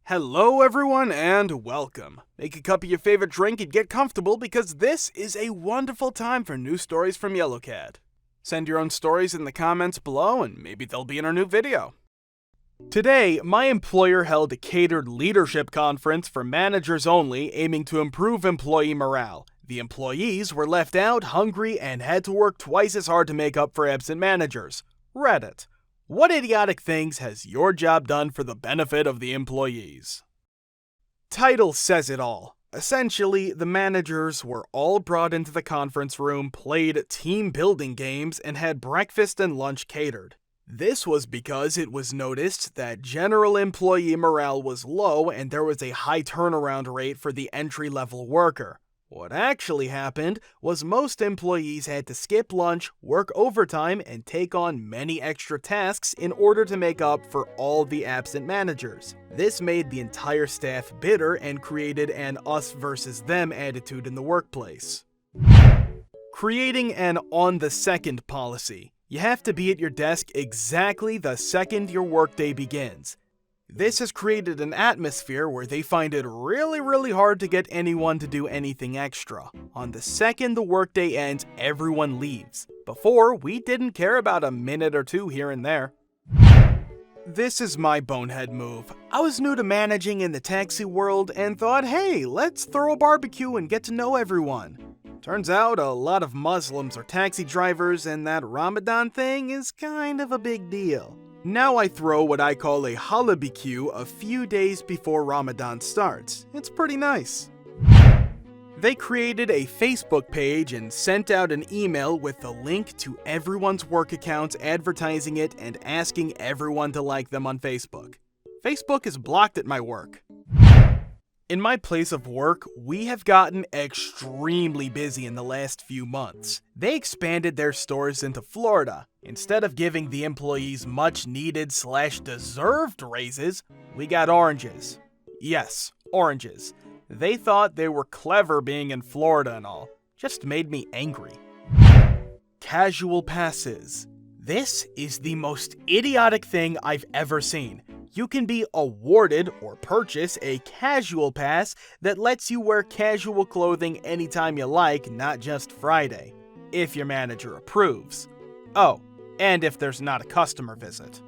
Hello everyone and welcome. Make a cup of your favorite drink and get comfortable because this is a wonderful time for new stories from REVOKED. Send your own stories in the comments below and maybe they'll be in our new video. Today, my employer held a catered leadership conference for managers only, aiming to improve employee morale. The employees were left out, hungry, and had to work twice as hard to make up for absent managers. Reddit. What idiotic things has your job done for the benefit of the employees? Title says it all. Essentially, the managers were all brought into the conference room, played team building games, and had breakfast and lunch catered. This was because it was noticed that general employee morale was low and there was a high turnaround rate for the entry-level worker. What actually happened was most employees had to skip lunch, work overtime, and take on many extra tasks in order to make up for all the absent managers. This made the entire staff bitter and created an us versus them attitude in the workplace. Creating an on-the-second policy. You have to be at your desk exactly the second your workday begins. This has created an atmosphere where they find it really hard to get anyone to do anything extra. On the second the workday ends, everyone leaves. Before, we didn't care about a minute or two here and there. This is my bonehead move. I was new to managing in the taxi world and thought, hey, let's throw a barbecue and get to know everyone. Turns out a lot of Muslims are taxi drivers and that Ramadan thing is kind of a big deal. Now I throw what I call a halabarbecue a few days before Ramadan starts. It's pretty nice. They created a Facebook page and sent out an email with the link to everyone's work accounts advertising it and asking everyone to like them on Facebook. Facebook is blocked at my work. In my place of work, we have gotten extremely busy in the last few months. They expanded their stores into Florida. Instead of giving the employees much needed / deserved raises, we got oranges. Yes, oranges. They thought they were clever being in Florida and all. Just made me angry. Casual passes. This is the most idiotic thing I've ever seen. You can be awarded or purchase a casual pass that lets you wear casual clothing anytime you like, not just Friday, if your manager approves. Oh, and if there's not a customer visit.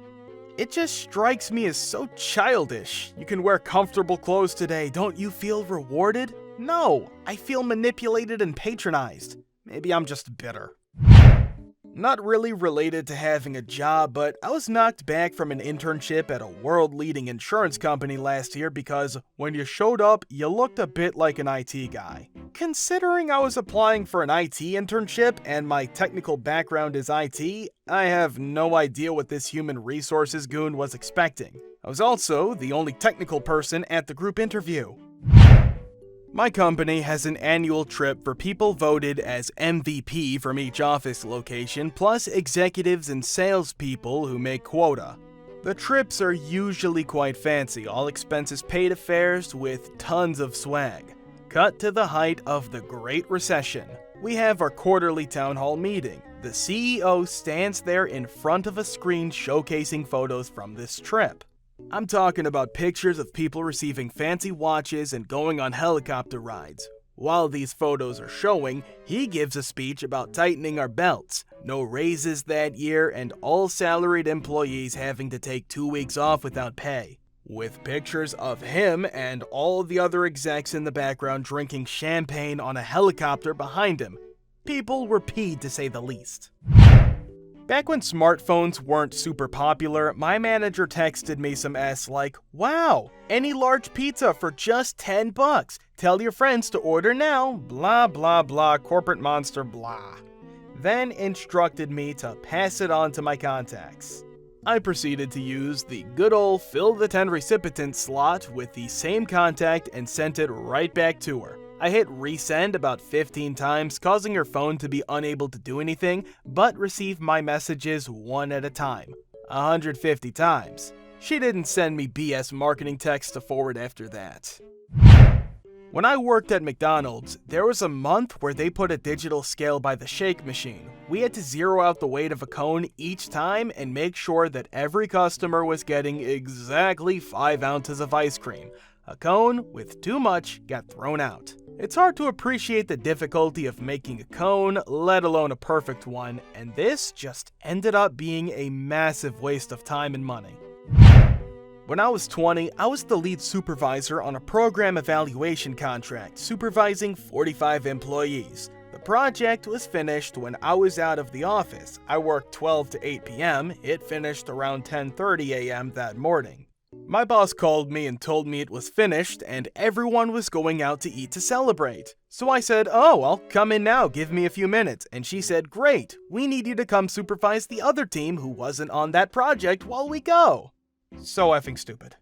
It just strikes me as so childish. You can wear comfortable clothes today, don't you feel rewarded? No, I feel manipulated and patronized. Maybe I'm just bitter. Not really related to having a job, but I was knocked back from an internship at a world-leading insurance company last year because when you showed up, you looked a bit like an IT guy. Considering I was applying for an IT internship and my technical background is IT, I have no idea what this human resources goon was expecting. I was also the only technical person at the group interview. My company has an annual trip for people voted as MVP from each office location, plus executives and salespeople who make quota. The trips are usually quite fancy, all expenses paid affairs with tons of swag. Cut to the height of the Great Recession. We have our quarterly town hall meeting. The CEO stands there in front of a screen showcasing photos from this trip. I'm talking about pictures of people receiving fancy watches and going on helicopter rides. While these photos are showing, he gives a speech about tightening our belts, no raises that year, and all salaried employees having to take 2 weeks off without pay. With pictures of him and all the other execs in the background drinking champagne on a helicopter behind him. People were peed to say the least. Back when smartphones weren't super popular, my manager texted me some like, wow, any large pizza for just $10. Tell your friends to order now, blah blah blah, corporate monster blah. Then instructed me to pass it on to my contacts. I proceeded to use the good old fill the 10 recipient slot with the same contact and sent it right back to her. I hit resend about 15 times, causing her phone to be unable to do anything but receive my messages one at a time. 150 times. She didn't send me BS marketing text to forward after that. When I worked at McDonald's, there was a month where they put a digital scale by the shake machine. We had to zero out the weight of a cone each time and make sure that every customer was getting exactly 5 ounces of ice cream. A cone with too much got thrown out. It's hard to appreciate the difficulty of making a cone, let alone a perfect one, and this just ended up being a massive waste of time and money. When I was 20, I was the lead supervisor on a program evaluation contract, supervising 45 employees. The project was finished when I was out of the office. I worked 12 to 8 p.m. It finished around 10:30 a.m. that morning. My boss called me and told me it was finished and everyone was going out to eat to celebrate. So I said, "Oh, well, come in now, give me a few minutes." And she said, "Great, we need you to come supervise the other team who wasn't on that project while we go." So effing stupid.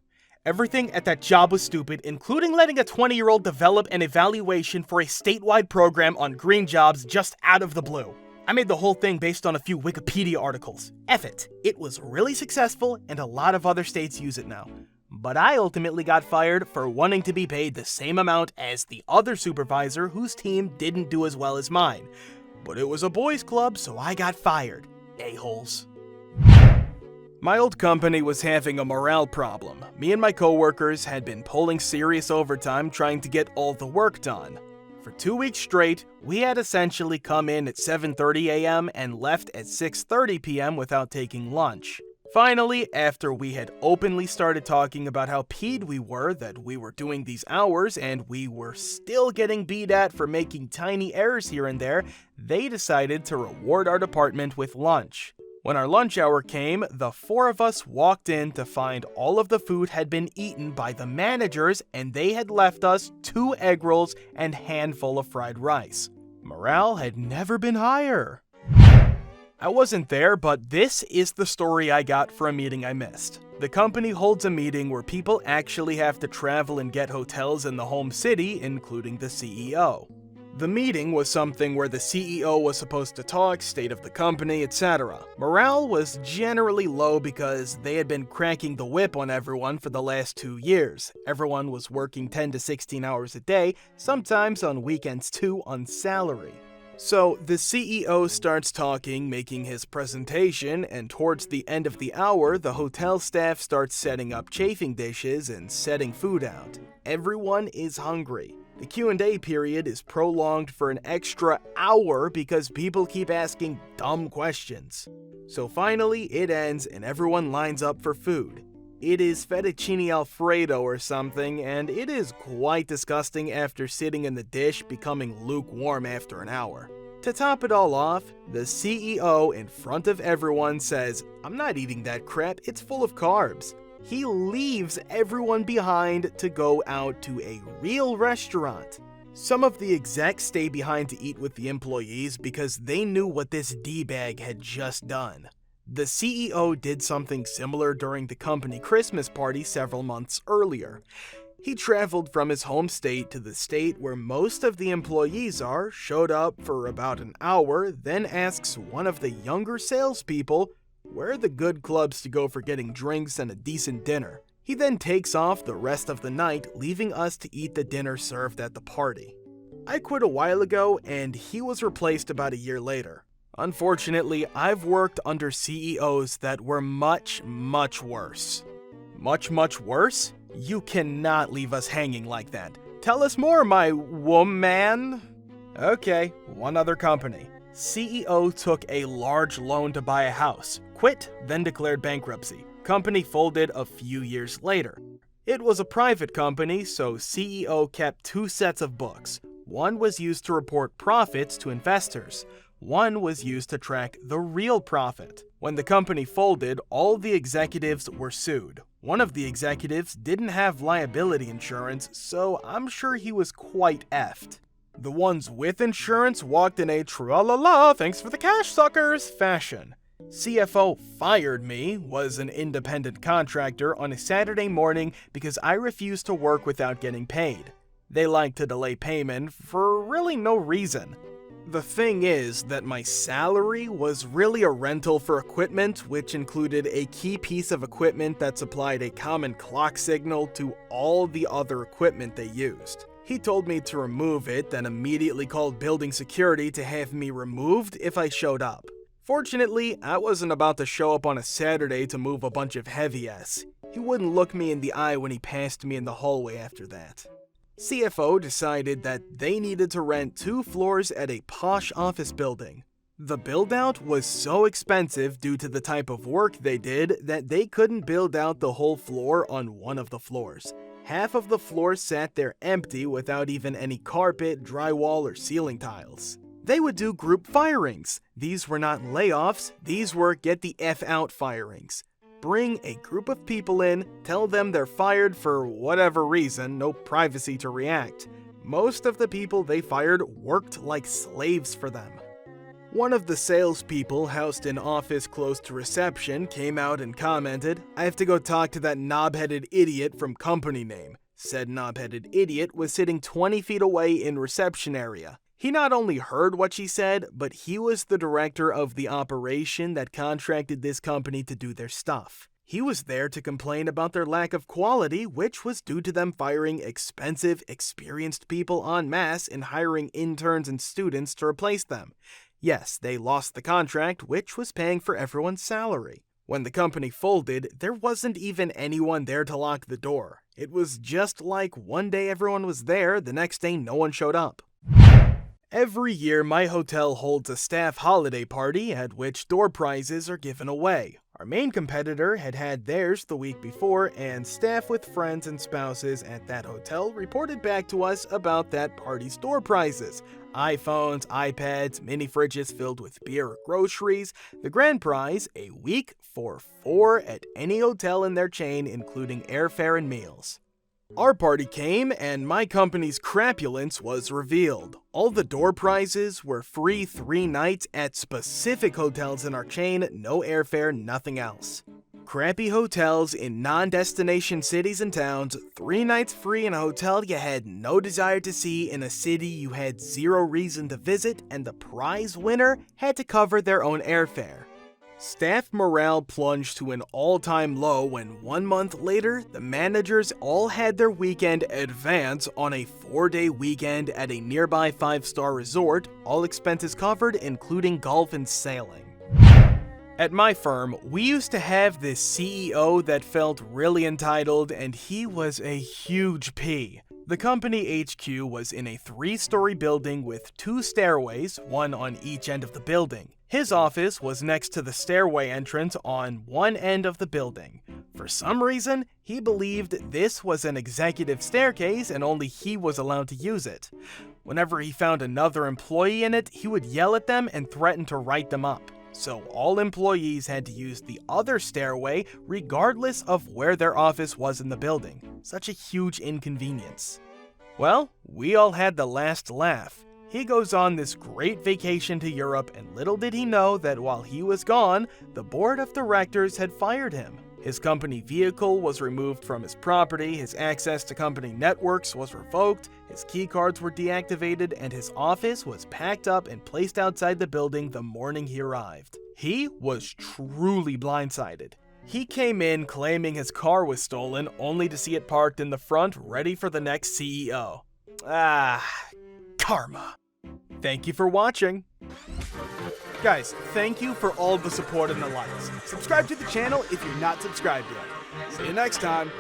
Everything at that job was stupid, including letting a 20-year-old develop an evaluation for a statewide program on green jobs just out of the blue. I made the whole thing based on a few Wikipedia articles. F it. It was really successful, and a lot of other states use it now. But I ultimately got fired for wanting to be paid the same amount as the other supervisor whose team didn't do as well as mine. But it was a boys' club, so I got fired. A-holes. My old company was having a morale problem. Me and my coworkers had been pulling serious overtime trying to get all the work done. For 2 weeks straight, we had essentially come in at 7:30 a.m. and left at 6:30 p.m. without taking lunch. Finally, after we had openly started talking about how peed we were that we were doing these hours and we were still getting beat at for making tiny errors here and there, they decided to reward our department with lunch. When our lunch hour came, the 4 of us walked in to find all of the food had been eaten by the managers and they had left us 2 egg rolls and handful of fried rice. Morale had never been higher. I wasn't there, but this is the story I got for a meeting I missed. The company holds a meeting where people actually have to travel and get hotels in the home city, including the CEO. The meeting was something where the CEO was supposed to talk, state of the company, etc. Morale was generally low because they had been cranking the whip on everyone for the last 2 years. Everyone was working 10 to 16 hours a day, sometimes on weekends too, on salary. So the CEO starts talking, making his presentation, and towards the end of the hour, the hotel staff starts setting up chafing dishes and setting food out. Everyone is hungry. The Q&A period is prolonged for an extra hour because people keep asking dumb questions. So finally, it ends and everyone lines up for food. It is fettuccine alfredo or something, and it is quite disgusting after sitting in the dish becoming lukewarm after an hour. To top it all off, the CEO in front of everyone says, "I'm not eating that crap, it's full of carbs." He leaves everyone behind to go out to a real restaurant. Some of the execs stay behind to eat with the employees because they knew what this D-bag had just done. The CEO did something similar during the company Christmas party several months earlier. He traveled from his home state to the state where most of the employees are, showed up for about an hour, then asks one of the younger salespeople, "Where are the good clubs to go for getting drinks and a decent dinner?" He then takes off the rest of the night, leaving us to eat the dinner served at the party. I quit a while ago, and he was replaced about a year later. Unfortunately, I've worked under CEOs that were much, much worse. Much, much worse? You cannot leave us hanging like that. Tell us more, my woman. Okay, one other company. CEO took a large loan to buy a house, quit, then declared bankruptcy. Company folded a few years later. It was a private company, so CEO kept 2 sets of books. One was used to report profits to investors. One was used to track the real profit. When the company folded, all the executives were sued. One of the executives didn't have liability insurance, so I'm sure he was quite effed. The ones with insurance walked in a tra-la-la, thanks for the cash suckers fashion. CFO fired me, was an independent contractor, on a Saturday morning because I refused to work without getting paid. They like to delay payment for really no reason. The thing is that my salary was really a rental for equipment, which included a key piece of equipment that supplied a common clock signal to all the other equipment they used. He told me to remove it, then immediately called building security to have me removed if I showed up. Fortunately, I wasn't about to show up on a Saturday to move a bunch of heavy S. He wouldn't look me in the eye when he passed me in the hallway after that. CFO decided that they needed to rent 2 floors at a posh office building. The build-out was so expensive due to the type of work they did that they couldn't build out the whole floor on one of the floors. Half of the floor sat there empty without even any carpet, drywall, or ceiling tiles. They would do group firings. These were not layoffs, these were get the F out firings. Bring a group of people in, tell them they're fired for whatever reason, no privacy to react. Most of the people they fired worked like slaves for them. One of the salespeople housed in office close to reception came out and commented, "I have to go talk to that knob-headed idiot from company name." Said knob-headed idiot was sitting 20 feet away in reception area. He not only heard what she said, but he was the director of the operation that contracted this company to do their stuff. He was there to complain about their lack of quality, which was due to them firing expensive, experienced people en masse and hiring interns and students to replace them. Yes, they lost the contract, which was paying for everyone's salary. When the company folded, there wasn't even anyone there to lock the door. It was just like one day everyone was there, the next day no one showed up. Every year, my hotel holds a staff holiday party at which door prizes are given away. Our main competitor had had theirs the week before, and staff with friends and spouses at that hotel reported back to us about that party's door prizes. iPhones, iPads, mini fridges filled with beer or groceries. The grand prize, a week for 4 at any hotel in their chain, including airfare and meals. Our party came, and my company's crapulence was revealed. All the door prizes were free 3 nights at specific hotels in our chain, no airfare, nothing else. Crappy hotels in non-destination cities and towns, 3 nights free in a hotel you had no desire to see in a city you had 0 reason to visit, and the prize winner had to cover their own airfare. Staff morale plunged to an all-time low when 1 month later, the managers all had their weekend advance on a 4-day weekend at a nearby 5-star resort, all expenses covered, including golf and sailing. At my firm, we used to have this CEO that felt really entitled, and he was a huge P. The company HQ was in a 3-story building with 2 stairways, one on each end of the building. His office was next to the stairway entrance on one end of the building. For some reason, he believed this was an executive staircase and only he was allowed to use it. Whenever he found another employee in it, he would yell at them and threaten to write them up. So all employees had to use the other stairway regardless of where their office was in the building. Such a huge inconvenience. Well, we all had the last laugh. He goes on this great vacation to Europe, and little did he know that while he was gone, the board of directors had fired him. His company vehicle was removed from his property, his access to company networks was revoked, his key cards were deactivated, and his office was packed up and placed outside the building the morning he arrived. He was truly blindsided. He came in claiming his car was stolen, only to see it parked in the front, ready for the next CEO. Karma. Thank you for watching. Guys, thank you for all the support and the likes. Subscribe to the channel if you're not subscribed yet. See you next time.